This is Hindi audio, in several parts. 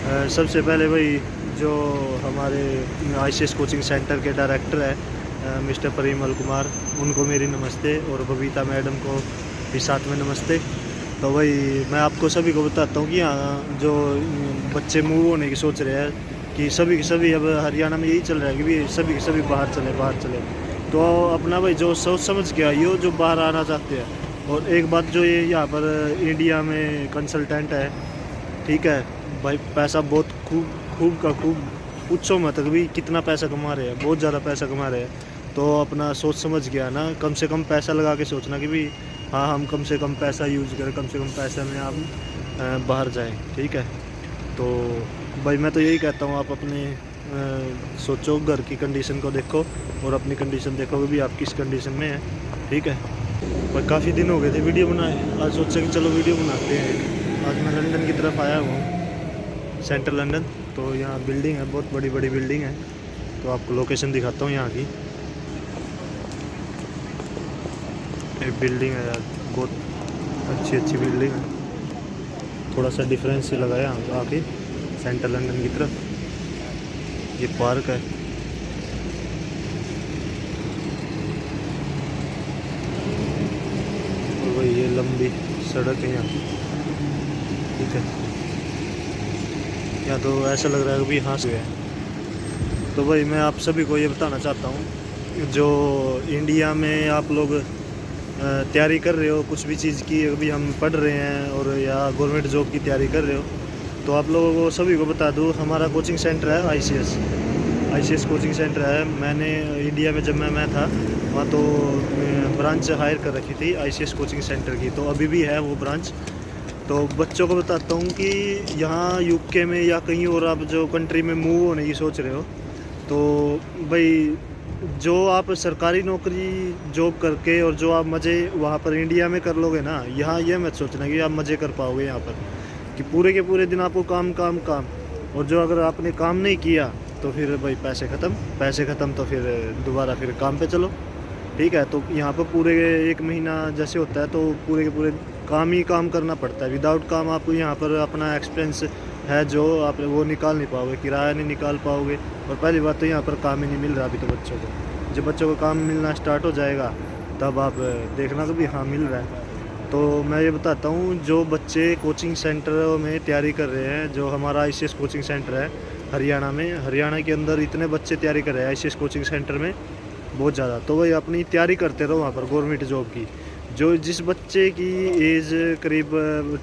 सबसे पहले भाई जो हमारे आईसीएस कोचिंग सेंटर के डायरेक्टर है मिस्टर परिमल कुमार, उनको मेरी नमस्ते, और बबीता मैडम को भी साथ में नमस्ते। तो भाई मैं आपको सभी को बताता हूँ कि यहाँ जो बच्चे मूव होने की सोच रहे हैं कि सभी के सभी अब हरियाणा में यही चल रहा है कि भी सभी के सभी बाहर चले बाहर चले। तो अपना भाई जो सोच समझ के आइयो जो बाहर आना चाहते हैं। और एक बात जो ये यहाँ पर इंडिया में कंसल्टेंट है, ठीक है भाई, पैसा बहुत खूब खूब का खूब, पूछो मत कभी कितना पैसा कमा रहे हैं, बहुत ज़्यादा पैसा कमा रहे हैं। तो अपना सोच समझ गया ना, कम से कम पैसा लगा के सोचना कि भी हाँ हम कम से कम पैसा यूज़ करें, कम से कम पैसे में आप बाहर जाएं, ठीक है। तो भाई मैं तो यही कहता हूँ, आप अपने सोचो, घर की कंडीशन को देखो और अपनी कंडीशन देखो कि भी आप किस कंडीशन में है, ठीक है। पर काफ़ी दिन हो गए थे वीडियो बनाए, आज सोचा कि चलो वीडियो बनाते हैं। आज मैं लंदन की तरफ आया हूँ, सेंट्रल लंदन। तो यहाँ बिल्डिंग है, बहुत बड़ी बड़ी बिल्डिंग है। तो आपको लोकेशन दिखाता हूँ यहाँ की। एक बिल्डिंग है यार, बहुत अच्छी अच्छी बिल्डिंग है। थोड़ा सा डिफरेंस से लगाया आके सेंट्रल लंदन की तरफ। ये पार्क है, और वही ये लंबी सड़क है यहाँ, ठीक है। यहाँ तो ऐसा लग रहा है कि भी हाँ से है। तो भाई मैं आप सभी को ये बताना चाहता हूँ, जो इंडिया में आप लोग तैयारी कर रहे हो कुछ भी चीज़ की, अभी हम पढ़ रहे हैं और या गवर्नमेंट जॉब की तैयारी कर रहे हो, तो आप लोगों को सभी को बता दूँ, हमारा कोचिंग सेंटर है आईसीएस कोचिंग सेंटर है। मैंने इंडिया में जब मैं था वहाँ तो ब्रांच हायर कर रखी थी आईसीएस कोचिंग सेंटर की, तो अभी भी है वो ब्रांच। तो बच्चों को बताता हूँ कि यहाँ यूके में या कहीं और आप जो कंट्री में मूव होने की सोच रहे हो, तो भाई जो आप सरकारी नौकरी जॉब करके और जो आप मज़े वहाँ पर इंडिया में कर लोगे ना, यहाँ ये मत सोचना कि आप मज़े कर पाओगे यहाँ पर, कि पूरे के पूरे दिन आपको काम काम काम। और जो अगर आपने काम नहीं किया तो फिर भाई पैसे ख़त्म, तो फिर दोबारा फिर काम पे चलो, ठीक है। तो यहाँ पर पूरे एक महीना जैसे होता है तो पूरे के पूरे काम ही काम करना पड़ता है। विदाउट काम आपको यहाँ पर अपना एक्सपेंस है जो आप वो निकाल नहीं पाओगे, किराया नहीं निकाल पाओगे। और पहली बात तो यहाँ पर काम ही नहीं मिल रहा अभी तो बच्चों को। जब बच्चों को काम मिलना स्टार्ट हो जाएगा तब आप देखना कि भी हाँ मिल रहा है। तो मैं ये बताता हूँ, जो बच्चे कोचिंग सेंटरों में तैयारी कर रहे हैं, जो हमारा आईसीएस कोचिंग सेंटर है हरियाणा में, हरियाणा के अंदर इतने बच्चे तैयारी कर रहे हैं आईसीएस कोचिंग सेंटर में, बहुत ज़्यादा। तो वही अपनी तैयारी करते रहो वहाँ पर गवर्नमेंट जॉब की। जो जिस बच्चे की एज करीब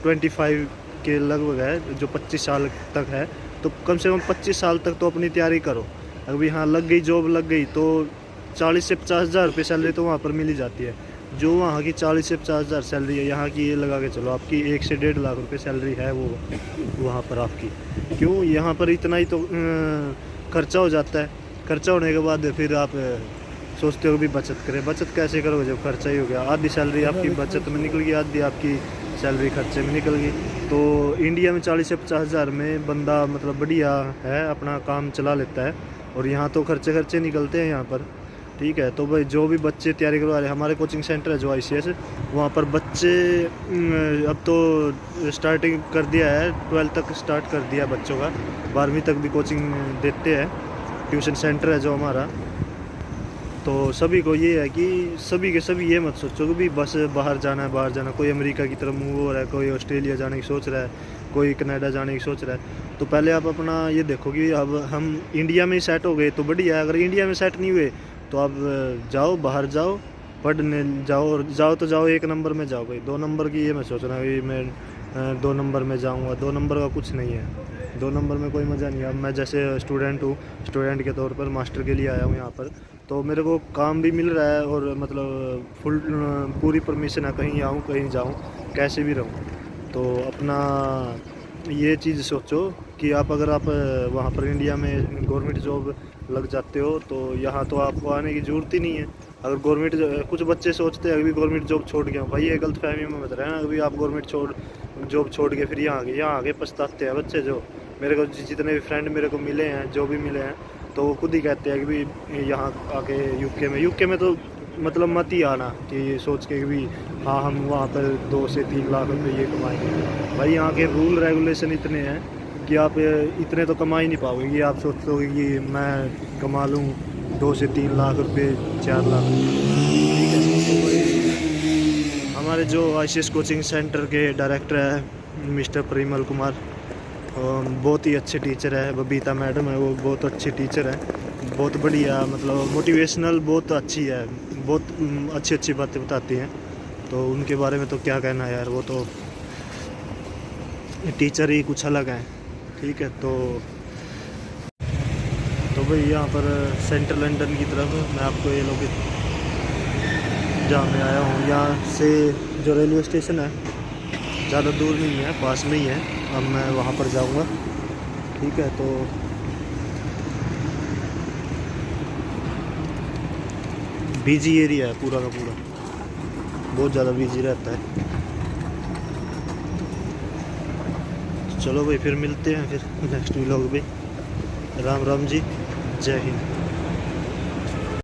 25 के लगभग है, जो 25 साल तक है, तो कम से कम 25 साल तक तो अपनी तैयारी करो। अभी हाँ लग गई, जॉब लग गई तो 40 से 50 हज़ार रुपये सैलरी तो वहाँ पर मिल ही जाती है। जो वहाँ की 40 से 50 हज़ार सैलरी है, यहाँ की ये लगा के चलो आपकी 1 से 1.5 लाख रुपये सैलरी है वो वहाँ पर आपकी। क्यों यहाँ पर इतना ही तो खर्चा हो जाता है। खर्चा होने के बाद फिर आप सोचते हो भी बचत करें। बचत कैसे करोगे जब खर्चा ही हो गया? आधी सैलरी आपकी बचत में निकल गई, आधी आपकी सैलरी खर्चे में निकल गई। तो इंडिया में 40 से 50 हज़ार में बंदा मतलब बढ़िया है, अपना काम चला लेता है। और यहाँ तो खर्चे निकलते हैं यहाँ पर, ठीक है। तो भाई जो भी बच्चे तैयारी करवा रहे हैं, हमारे कोचिंग सेंटर है जो आईसीएस, वहाँ पर बच्चे अब तो स्टार्टिंग कर दिया है, 12 तक स्टार्ट कर दिया बच्चों का, 12वीं तक भी कोचिंग देते हैं। ट्यूशन सेंटर है जो हमारा। तो सभी को ये है कि सभी के सभी ये मत सोचो कि भी बस बाहर जाना। कोई अमेरिका की तरफ मूव हो रहा है, कोई ऑस्ट्रेलिया जाने की सोच रहा है, कोई कनाडा जाने की सोच रहा है। तो पहले आप अपना ये देखो कि अब हम इंडिया में ही सेट हो गए तो बढ़िया है। अगर इंडिया में सेट नहीं हुए तो आप जाओ, बाहर जाओ, पढ़ने जाओ, और जाओ तो जाओ 1 नंबर में जाओ भाई। 2 नंबर की ये मैं सोचना कि मैं 2 नंबर में जाऊँगा, 2 नंबर का कुछ नहीं है। 2 नंबर में कोई मज़ा नहीं है। अब मैं जैसे स्टूडेंट हूँ, स्टूडेंट के तौर पर मास्टर के लिए आया हूँ यहाँ पर, तो मेरे को काम भी मिल रहा है और मतलब पूरी परमिशन है, कहीं आऊँ कहीं जाऊँ, कैसे भी रहूँ। तो अपना ये चीज़ सोचो कि आप अगर आप वहाँ पर इंडिया में गवर्नमेंट जॉब लग जाते हो तो यहाँ तो आपको आने की ज़रूरत ही नहीं है। अगर गवर्नमेंट, कुछ बच्चे सोचते हैं अभी गवर्नमेंट जॉब छोड़ गया हूँ, भाई ये गलत फहमी में मत रहना। अभी आप गवर्नमेंट जॉब छोड़ के फिर यहाँ आगे पछताते हैं बच्चे। जो मेरे को जितने भी फ्रेंड मेरे को मिले हैं, जो भी मिले हैं, तो वो खुद ही कहते हैं कि भी यहाँ आके यूके में तो मतलब मत ही आना कि सोच के कि भी हाँ हम वहाँ पर 2 से 3 लाख रुपए ये कमाएंगे। भाई यहाँ के रूल रेगुलेशन इतने हैं कि आप इतने तो कमा ही नहीं पाओगे कि आप सोचते हो कि मैं कमा लूँ 2 से 3 लाख रुपए, 4 लाख। ठीक है, तो वही हमारे जो आईसीएस कोचिंग सेंटर के डायरेक्टर है मिस्टर परिमल कुमार, बहुत ही अच्छे टीचर है। बबीता मैडम है, वो बहुत अच्छी टीचर है, बहुत बढ़िया, मतलब मोटिवेशनल बहुत अच्छी है, बहुत अच्छी अच्छी बातें बताती हैं। तो उनके बारे में तो क्या कहना है यार, वो तो टीचर ही कुछ अलग हैं। ठीक है, तो भाई यहाँ पर सेंट्रल लंदन की तरफ मैं आपको ये लोग जहाँ मैं आया हूँ, यहाँ से जो रेलवे स्टेशन है ज़्यादा दूर नहीं है, पास में ही है। अब मैं वहाँ पर जाऊँगा। ठीक है, तो बिजी एरिया है पूरा का पूरा, बहुत ज़्यादा बिजी रहता है। चलो भाई, फिर मिलते हैं फिर नेक्स्ट व्लॉग पे। राम राम जी, जय हिंद।